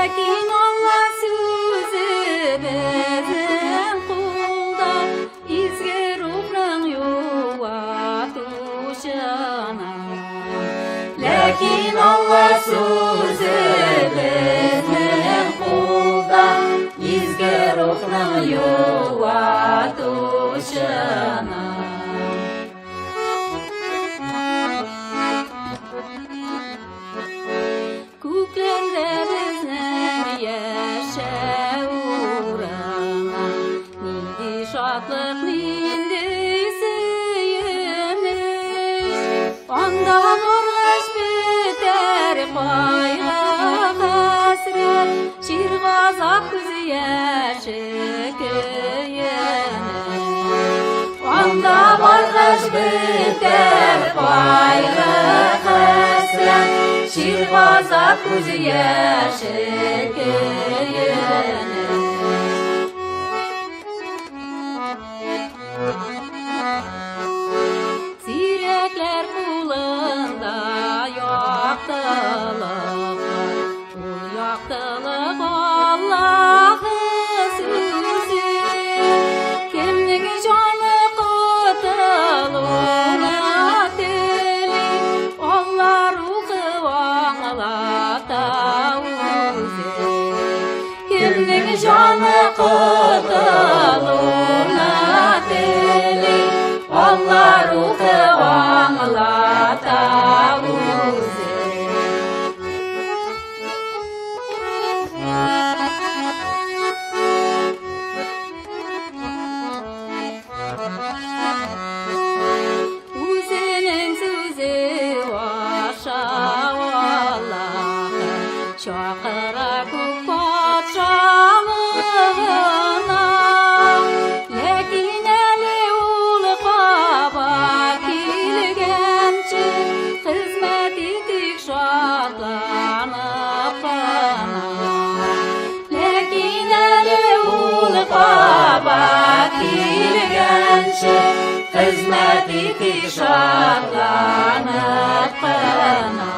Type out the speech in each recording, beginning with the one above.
Ләкин Алла сөзі біздің қолда, изге рухның юатушына. Ләкин Алла сөзі біздің қолда, изге рухның юатушына. Көклерде біздің яшәуіріна, нинди шатлық, нинди сүйініш. Анда борғаш бітер қайғы қасірет, шер ғазап күз яшы күйініш. Анда борғаш бітер қайғы қасірет, шер ғазап күз яшы күйініш. Сирәкләр кулында яктылык, ул яктылык Аллаһы сүзе. Кемнең җаны котылуына тели, Алла рухы аңлата үзе. Кемнең җаны котылуына тели, Алла рухы аңлата үзе. Үзенең сүзе аша Аллаһы, чакыра күк патшалыгына. Ләкин әле ул каба килгәнче, хезмәт итик шатланып кына. Ләкин әле ул каба килгәнче, хезмәт итик шатланып кына.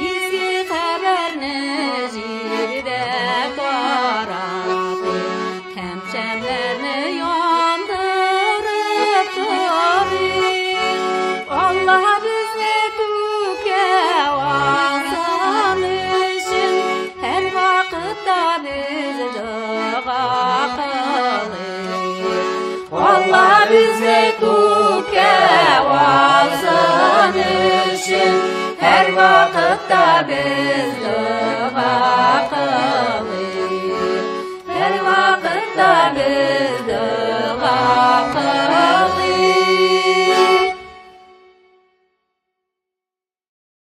Изге хәбәрне җирдә таратып, һәм шәмләрне яндырып торыйк. Алла безне күккә алсын өчен, һәр вакытта без дуа кылыйк. Алла безне күккә алсын өчен, һәр вакытта без дуа кылыйк. Һәр вакытта без